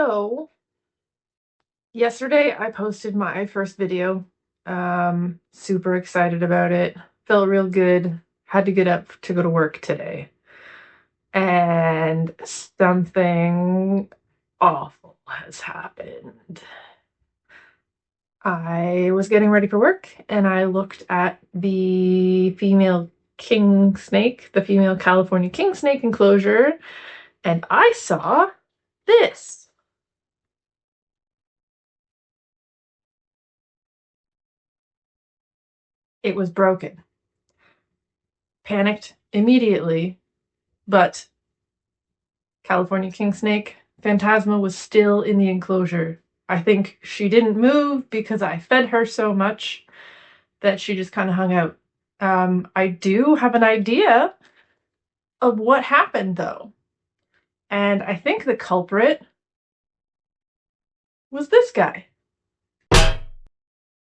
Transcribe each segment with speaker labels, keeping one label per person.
Speaker 1: So, yesterday I posted my first video. Super excited about it. Felt real good. Had to get up to go to work today. And something awful has happened. I was getting ready for work and I looked at the female king snake, the female California king snake enclosure, and I saw this. It was broken. Panicked immediately, but California king snake Phantasma was still in the enclosure. I think she didn't move because I fed her so much that she just kind of hung out. I do have an idea of what happened though. And I think the culprit was this guy.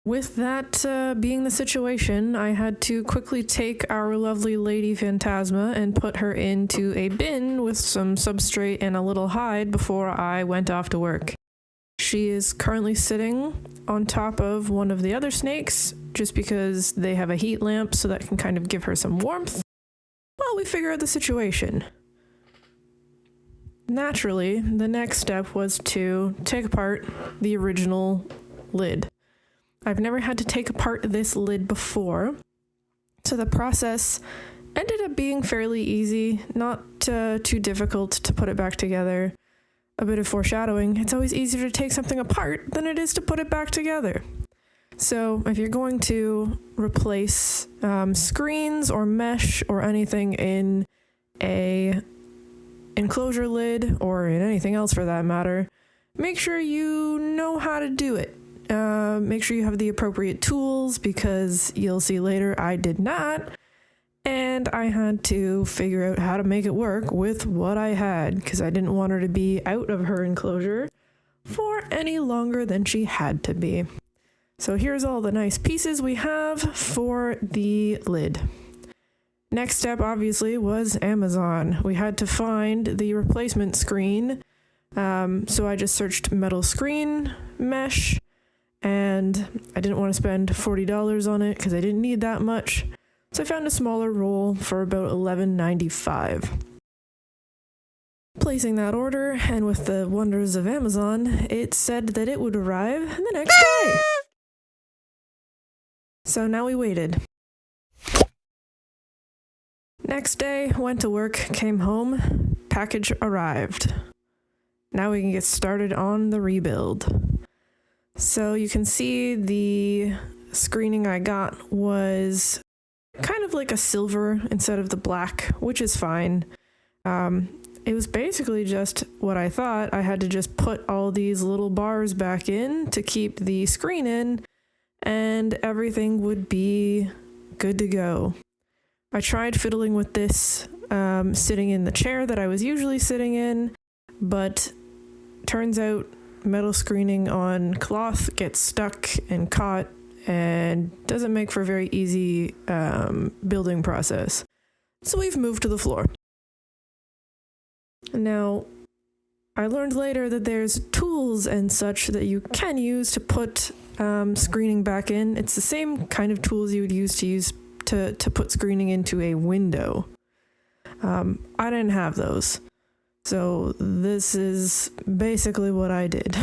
Speaker 2: With that being the situation, I had to quickly take our lovely lady Phantasma and put her into a bin with some substrate and a little hide before I went off to work. She is currently sitting on top of one of the other snakes, just because they have a heat lamp so that can kind of give her some warmth while we figure out the situation. Naturally, the next step was to take apart the original lid. I've never had to take apart this lid before, so the process ended up being fairly easy, not too difficult to put it back together. A bit of foreshadowing, it's always easier to take something apart than it is to put it back together. So if you're going to replace screens or mesh or anything in a enclosure lid, or in anything else for that matter, make sure you know how to do it. Make sure you have the appropriate tools, because you'll see later I did not, and I had to figure out how to make it work with what I had, because I didn't want her to be out of her enclosure for any longer than she had to be. So here's all the nice pieces we have for the lid. Next step obviously was Amazon. We had to find the replacement screen, so I just searched metal screen mesh, and I didn't want to spend $40 on it because I didn't need that much. So I found a smaller roll for about $11.95. Placing that order, and with the wonders of Amazon, it said that it would arrive the next day. So now we waited. Next day, went to work, came home, package arrived. Now we can get started on the rebuild. So you can see the screening I got was kind of like a silver instead of the black, which is fine. It was basically just what I thought. I had to just put all these little bars back in to keep the screen in, and everything would be good to go. I tried fiddling with this sitting in the chair that I was usually sitting in, but turns out metal screening on cloth gets stuck and caught and doesn't make for a very easy building process. So we've moved to the floor. Now, I learned later that there's tools and such that you can use to put screening back in. It's the same kind of tools you would use to put screening into a window. I didn't have those. So this is basically what I did.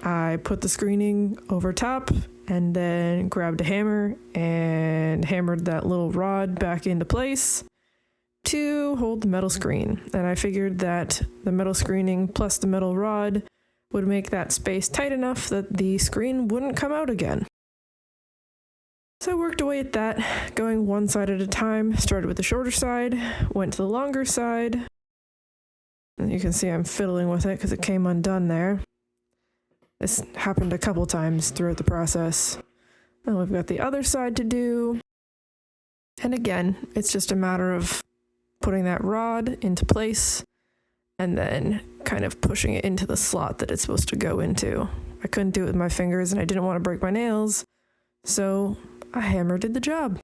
Speaker 2: I put the screening over top and then grabbed a hammer and hammered that little rod back into place to hold the metal screen. And I figured that the metal screening plus the metal rod would make that space tight enough that the screen wouldn't come out again. So I worked away at that, going one side at a time. Started with the shorter side, went to the longer side. And you can see I'm fiddling with it because it came undone there. This happened a couple times throughout the process. And we've got the other side to do. And again, it's just a matter of putting that rod into place and then kind of pushing it into the slot that it's supposed to go into. I couldn't do it with my fingers and I didn't want to break my nails, so a hammer did the job.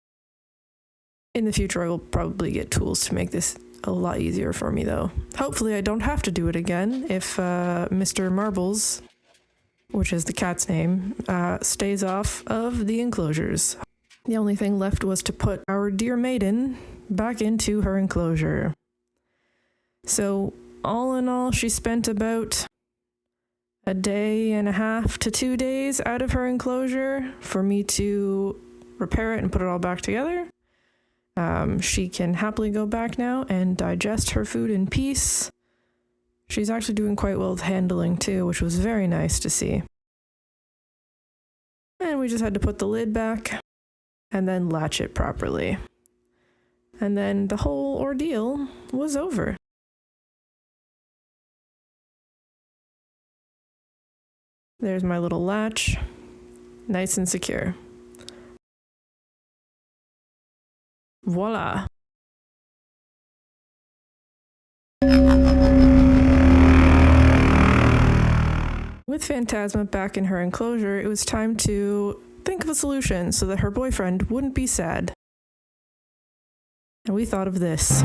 Speaker 2: In the future, I will probably get tools to make this a lot easier for me, though. Hopefully I don't have to do it again if Mr. Marbles, which is the cat's name, stays off of the enclosures. The only thing left was to put our dear maiden back into her enclosure. So all in all, she spent about a day and a half to 2 days out of her enclosure for me to repair it and put it all back together. She can happily go back now and digest her food in peace. She's actually doing quite well with handling too, which was very nice to see. And we just had to put the lid back and then latch it properly. And then the whole ordeal was over. There's my little latch, nice and secure. Voila. With Phantasma back in her enclosure, it was time to think of a solution so that her boyfriend wouldn't be sad. And we thought of this.